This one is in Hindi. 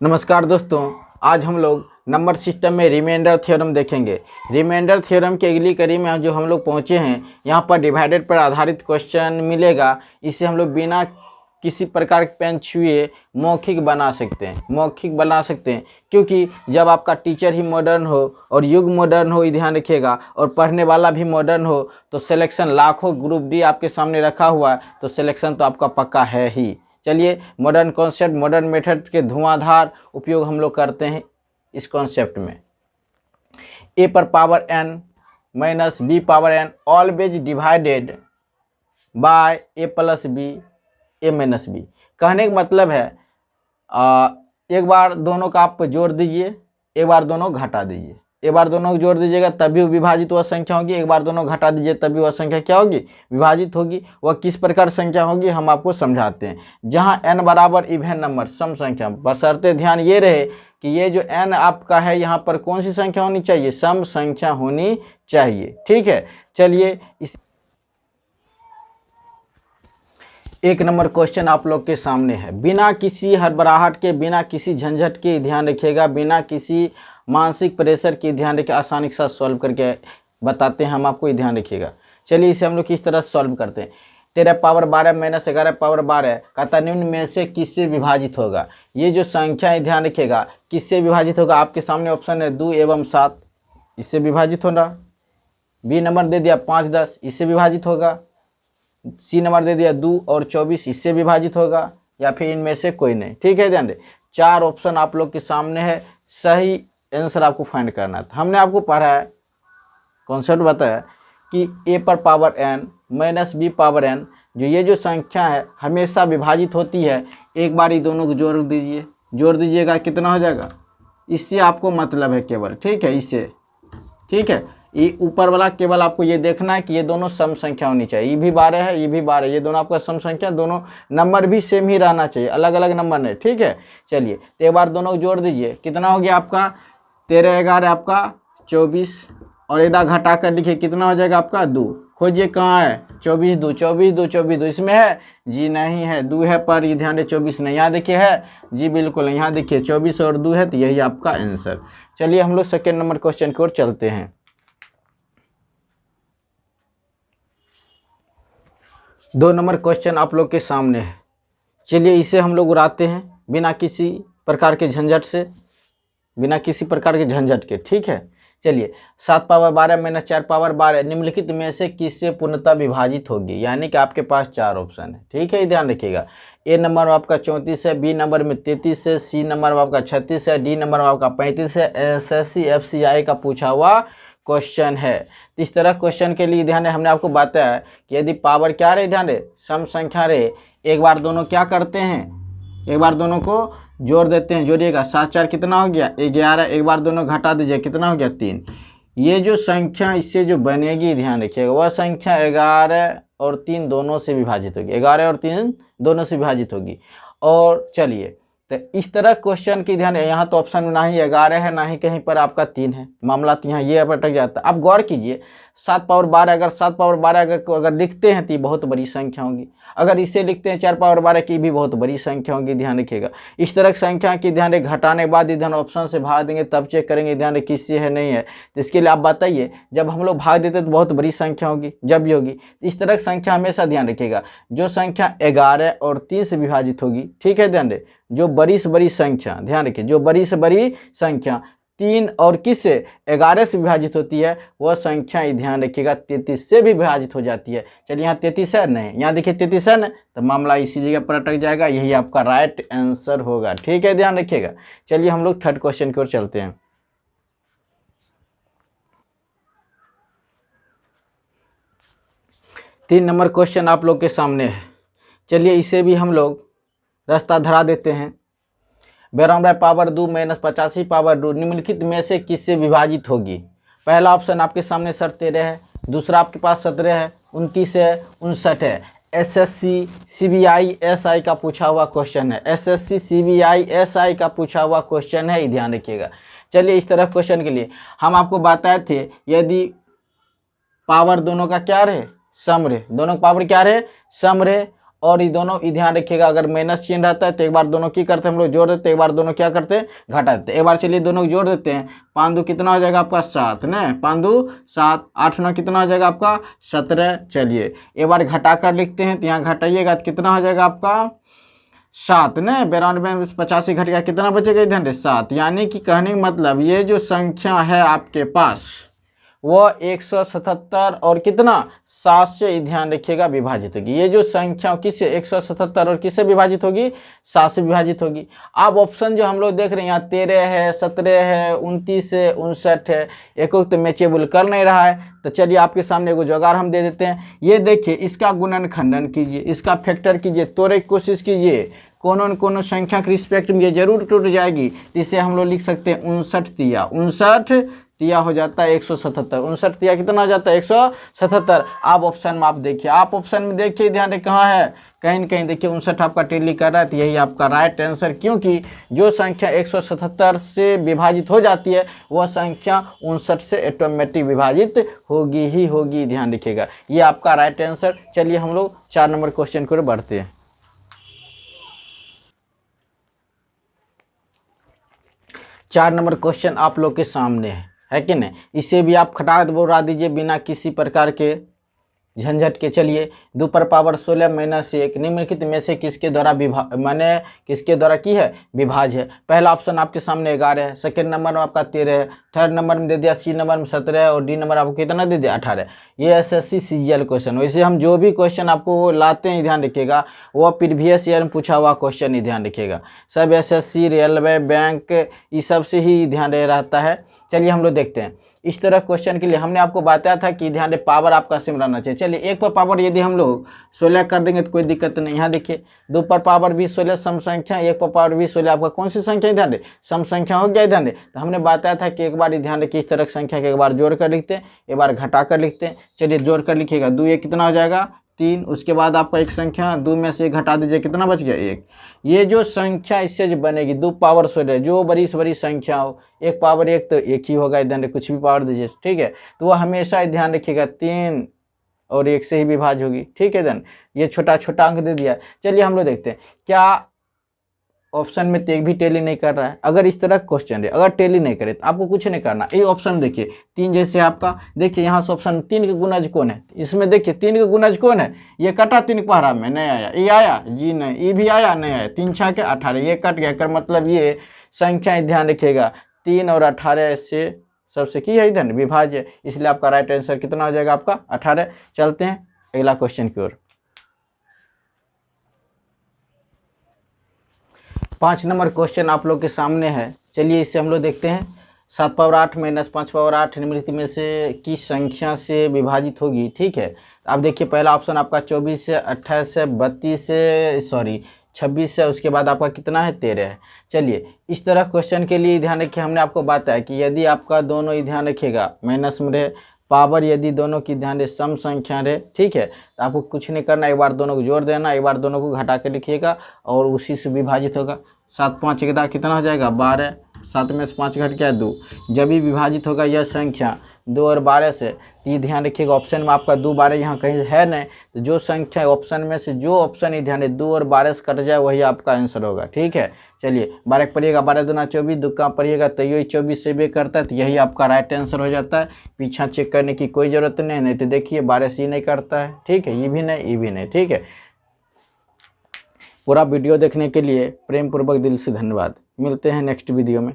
नमस्कार दोस्तों, आज हम लोग नंबर सिस्टम में रिमाइंडर थ्योरम देखेंगे। रिमाइंडर थ्योरम की अगली कड़ी में जो हम लोग पहुंचे हैं, यहाँ पर डिवाइडेड पर आधारित क्वेश्चन मिलेगा। इसे हम लोग बिना किसी प्रकार के पेन छुए मौखिक बना सकते हैं क्योंकि जब आपका टीचर ही मॉडर्न हो और युग मॉडर्न हो, ये ध्यान रखिएगा, और पढ़ने वाला भी मॉडर्न हो तो सिलेक्शन लाखों ग्रुप डी आपके सामने रखा हुआ है, तो सिलेक्शन तो आपका पक्का है ही। चलिए, मॉडर्न कॉन्सेप्ट, मॉडर्न मेथड के धुआंधार उपयोग हम लोग करते हैं इस कॉन्सेप्ट में। ए पर power n minus b power n always divided by a plus b a minus b. कहने का मतलब है एक बार दोनों का आप जोड़ दीजिए, एक बार दोनों घटा दीजिए। एक बार दोनों को जोड़ दीजिएगा तभी विभाजित वह संख्या होगी, एक बार दोनों घटा दीजिए तभी वह संख्या क्या होगी, विभाजित होगी। वह किस प्रकार संख्या होगी हम आपको समझाते हैं। जहां n बराबर इवन नंबर सम संख्या, बशर्ते ध्यान ये रहे कि ये जो n आपका है यहाँ पर कौन सी संख्या होनी चाहिए, सम संख्या होनी चाहिए। ठीक है, चलिए इस एक नंबर क्वेश्चन आप लोग के सामने है। बिना किसी हड़बड़ाहट के, बिना किसी झंझट के, ध्यान रखिएगा, बिना किसी मानसिक प्रेशर की, ध्यान रखिए, आसानी के साथ सॉल्व करके बताते हैं हम आपको, ये ध्यान रखिएगा। चलिए इसे हम लोग किस तरह सॉल्व करते हैं। 13 पावर 12 माइनस 11 पावर 12 कहता निम्न में से किससे विभाजित होगा। ये जो संख्या है ध्यान रखिएगा किससे विभाजित होगा, आपके सामने ऑप्शन है 2 एवं 7, इससे विभाजित होगा। बी नंबर दे दिया 5 10, इससे विभाजित होगा। सी नंबर दे दिया 2 और 24, इससे विभाजित होगा, या फिर इनमें से कोई नहीं। ठीक है, ध्यान दे, 4 ऑप्शन आप लोग के सामने है, सही आंसर आपको फाइंड करना था। हमने आपको पढ़ा है, कॉन्सेप्ट बताया कि ए पर power n minus b power n, जो ये जो संख्या है हमेशा विभाजित होती है। एक बार ये दोनों को जोड़ दीजिएगा, कितना हो जाएगा, इससे आपको मतलब है केवल। ठीक है, इससे, ठीक है, ये ऊपर वाला केवल आपको ये देखना है कि ये दोनों सम संख्या होनी चाहिए। ये भी 12 है, ये भी 12, ये दोनों आपका सम संख्या, दोनों नंबर भी सेम ही रहना चाहिए, अलग अलग नंबर नहीं। ठीक है, चलिए तो एक बार दोनों को जोड़ दीजिए, कितना हो गया आपका 13 11 आपका 24, और इधर घटा कर लिखिए कितना हो जाएगा आपका 2। खोजिए कहाँ है, 24 2 24 2 24 2 इसमें है जी, नहीं है, 2 है पर ये ध्यान दे 24 नहीं, यहाँ देखिए है जी, बिल्कुल यहाँ देखिए 24 और 2 है, तो यही आपका आंसर। चलिए हम लोग सेकेंड नंबर क्वेश्चन की ओर चलते हैं। 2 नंबर क्वेश्चन आप लोग के सामने है। चलिए इसे हम लोग उड़ाते हैं बिना किसी प्रकार के झंझट से, बिना किसी प्रकार के झंझट के। ठीक है, चलिए 7 पावर 12 माइनस 4 पावर 12 निम्नलिखित में से किससे पूर्णतः विभाजित होगी। यानी कि आपके पास 4 ऑप्शन है। ठीक है, ध्यान रखिएगा, ए नंबर में आपका 34 है, बी नंबर में 33 है, सी नंबर में आपका 36 है, डी नंबर में आपका 35 है। SSC FCI का पूछा हुआ क्वेश्चन है। तो इस तरह क्वेश्चन के लिए ध्यान है, हमने आपको बताया कि यदि पावर क्या रहे, ध्यान रहे, सम संख्या रहे, एक बार दोनों क्या करते हैं, एक बार दोनों को जोड़ देते हैं। जोड़िएगा, 7 4 कितना हो गया 11, एक बार दोनों घटा दीजिए, कितना हो गया 3। ये जो संख्या इससे जो बनेगी, ध्यान रखिएगा, वह संख्या 11 और 3 दोनों से विभाजित होगी, 11 और 3 दोनों से विभाजित होगी। और चलिए तो इस तरह क्वेश्चन की ध्यान है, यहाँ तो ऑप्शन में ना ही 11 है, ना ही कहीं पर आपका 3 है, मामला तो यहाँ ये अटक जाता है। आप गौर कीजिए, 7 पावर 12, अगर 7 पावर 12 अगर लिखते हैं तो ये बहुत बड़ी संख्या होगी। अगर इसे लिखते हैं 4 पावर 12 की भी बहुत बड़ी संख्या होगी। ध्यान रखिएगा, इस तरह की संख्या की ध्यान घटाने के बाद ध्यान ऑप्शन से भाग देंगे तब चेक करेंगे ध्यान किससे है नहीं है। तो इसके लिए आप बताइए, जब हम लोग भाग देते तो बहुत बड़ी संख्या होगी, जब भी होगी इस तरह की संख्या हमेशा ध्यान रखिएगा जो संख्या 11 और 3 से विभाजित होगी। ठीक है, ध्यान दे, जो बड़ी से बड़ी संख्या, ध्यान रखिए, जो बड़ी से बड़ी संख्या 3 और किस से 11 से विभाजित होती है, वह संख्या ध्यान रखिएगा 33 से भी विभाजित हो जाती है। चलिए यहाँ 33 है नहीं, यहाँ देखिए 33 है ना, तो मामला इसी जगह पर अटक जाएगा, यही आपका राइट आंसर होगा। ठीक है, ध्यान रखिएगा। चलिए हम लोग थर्ड क्वेश्चन की ओर चलते हैं। तीन नंबर क्वेश्चन आप लोग के सामने है। चलिए इसे भी हम लोग रास्ता धरा देते हैं। 92 पावर 2 माइनस 85 पावर 2 निम्नलिखित में से किससे विभाजित होगी। पहला ऑप्शन आपके सामने सर 13 है, दूसरा आपके पास 17 है, 29 है, 59 है। SSC CBI SI का पूछा हुआ क्वेश्चन है, SSC CBI SI का पूछा हुआ क्वेश्चन है, ध्यान रखिएगा। चलिए इस तरह क्वेश्चन के लिए हम आपको बताए थे, यदि पावर दोनों का क्या रहे, सम रहे, दोनों का पावर क्या रहे, सम रहे, और ये दोनों ही ध्यान रखिएगा, अगर माइनस चिन्ह रहता है तो एक बार दोनों की करते हैं हम लोग जोड़ देते हैं, एक बार दोनों क्या करते हैं घटा देते हैं। एक बार चलिए दोनों को जोड़ देते हैं। 5 2 कितना हो जाएगा आपका 7 न, 5 2 7, 8 9 कितना हो जाएगा आपका 17। चलिए एक बार घटा कर लिखते हैं, तो यहाँ घटाइएगा तो कितना हो जाएगा आपका 7 न, 92 में 85 घट गया, कितना बचेगा इधर 7। यानी कि कहने का मतलब ये जो संख्या है आपके पास वो 177 और कितना 7 से ध्यान रखिएगा विभाजित होगी। ये जो संख्या किससे 177 और किससे विभाजित होगी 7 से विभाजित होगी। अब ऑप्शन जो हम लोग देख रहे हैं यहाँ 13 है, 17 है, 29 है, 59 है, एक तो मैचेबल कर नहीं रहा है। तो चलिए आपके सामने एगो जुगाड़ हम दे देते हैं। ये देखिए इसका गुणन खंडन कीजिए, इसका फैक्टर कीजिए, तोड़ने की कोशिश कीजिए, कोनो न कोनो संख्या के रिस्पेक्ट में ये जरूर टूट जाएगी। इसे हम लोग लिख सकते हैं 59 तिया, 59 तिया हो जाता है 177, 59 तिया कितना हो जाता है 177। आप ऑप्शन में आप देखिए, आप ऑप्शन में देखिए, ध्यान रखें कहाँ है, कहीं न कहीं देखिए 59 आपका टेली कर रहा है, तो यही आपका राइट आंसर। क्योंकि जो संख्या 177 से विभाजित हो जाती है वह संख्या 59 से ऑटोमेटिक विभाजित होगी ही होगी, ध्यान रखिएगा, ये आपका राइट आंसर। चलिए हम लोग 4 नंबर क्वेश्चन को बढ़ते हैं। 4 नंबर क्वेश्चन आप लोग के सामने है कि नहीं। इसे भी आप खटाक बोला दीजिए बिना किसी प्रकार के झंझट के। चलिए 2 पर पावर 16 माइनस 1 निम्नलिखित में से किसके द्वारा माने किसके द्वारा की है विभाज्य है। पहला ऑप्शन आपके सामने 11 है, सेकंड नंबर में आपका 13 है, थर्ड नंबर में दे दिया, सी नंबर में 17 है और डी नंबर आपको कितना दे दिया 18। ये एसएससी सीजीएल क्वेश्चन। वैसे हम जो भी क्वेश्चन आपको लाते हैं ध्यान रखिएगा वो प्रीवियस ईयर में पूछा हुआ क्वेश्चन ही ध्यान रखिएगा। सब एसएससी रेलवे बैंक ये सब से ही ध्यान रहता है। चलिए हम लोग देखते हैं। इस तरह क्वेश्चन के लिए हमने आपको बताया था कि ध्यान दे पावर आपका सेम रहना चाहिए। चलिए 1 पर पावर यदि हम लोग 16 कर देंगे तो कोई दिक्कत नहीं। यहाँ देखिए 2 पर पावर भी 16 सम संख्या, 1 पर पावर भी 16 आपका कौन सी संख्या ध्यान दे सम संख्या हो गया ध्यान दे। तो हमने बताया था कि एक बार ध्यान रखिए इस तरह संख्या के एक बार जोड़ कर लिखते हैं, एक बार घटा कर लिखते हैं। चलिए जोड़ कर लिखिएगा, 2 1 कितना हो जाएगा 3, उसके बाद आपका एक संख्या 2 में से 1 घटा दीजिए, कितना बच गया 1। ये जो संख्या इससे जो बनेगी 2 पावर 16 जो बड़ी से बड़ी संख्या हो, 1 पावर 1 तो 1 ही होगा, ध्यान कुछ भी पावर दीजिए, ठीक है। तो वो हमेशा ध्यान रखिएगा 3 और 1 से ही विभाज्य होगी, ठीक है। देन ये छोटा छोटा अंक दे दिया। चलिए हम लोग देखते हैं क्या ऑप्शन में एक भी टेली नहीं कर रहा है। अगर इस तरह क्वेश्चन है, अगर टेली नहीं करे तो आपको कुछ नहीं करना। ये ऑप्शन देखिए 3 जैसे आपका, देखिए यहाँ से ऑप्शन 3 का गुणज कौन है, इसमें देखिए 3 का गुणज कौन है, ये कटा 3 पहरा में नहीं आया, ये आया जी नहीं, ये भी आया नहीं आया, 3 6 के 18 ये कट गया कर मतलब ये संख्या ध्यान रखिएगा 3 और 18 से सबसे की है इधर विभाज्य, इसलिए आपका राइट आंसर कितना हो जाएगा आपका 18। चलते हैं अगला क्वेश्चन की ओर। 5 नंबर क्वेश्चन आप लोग के सामने है। चलिए इसे हम लोग देखते हैं। 7 पावर 8 माइनस 5 पावर 8 निम्नलिखित में से किस संख्या से विभाजित होगी, ठीक है। आप देखिए पहला ऑप्शन आपका 24 से, 28 से, 32 से, 26 से, उसके बाद आपका कितना है 13 है। चलिए इस तरह क्वेश्चन के लिए ध्यान रखिए, हमने आपको बताया कि यदि आपका दोनों ही ध्यान रखिएगा माइनस में रहे, पावर यदि दोनों की ध्यान दे सम संख्या रहे, ठीक है, तो आपको कुछ नहीं करना, एक बार दोनों को जोड़ देना, एक बार दोनों को घटा के लिखिएगा और उसी से विभाजित होगा। 7 5 कितना हो जाएगा 12, 7 में से 5 घट गया 2। जब भी विभाजित होगा यह संख्या 2 और 12 से, तो ये ध्यान रखिएगा ऑप्शन में आपका 2 12 यहाँ कहीं है नहीं, तो जो संख्या ऑप्शन में से जो ऑप्शन ही ध्यान दे 2 और 12 से कट जाए वही आपका आंसर होगा, ठीक है। चलिए 12 पढ़िएगा, 12 दूना 24, 2 का पढ़िएगा तो यही 24 से भी करता है, तो यही आपका राइट आंसर हो जाता है। पीछा चेक करने की कोई ज़रूरत नहीं तो देखिए 12 से ही नहीं करता है, ठीक है, ये भी नहीं ये भी नहीं, ठीक है। पूरा वीडियो देखने के लिए प्रेम पूर्वक दिल से धन्यवाद। मिलते हैं नेक्स्ट वीडियो में।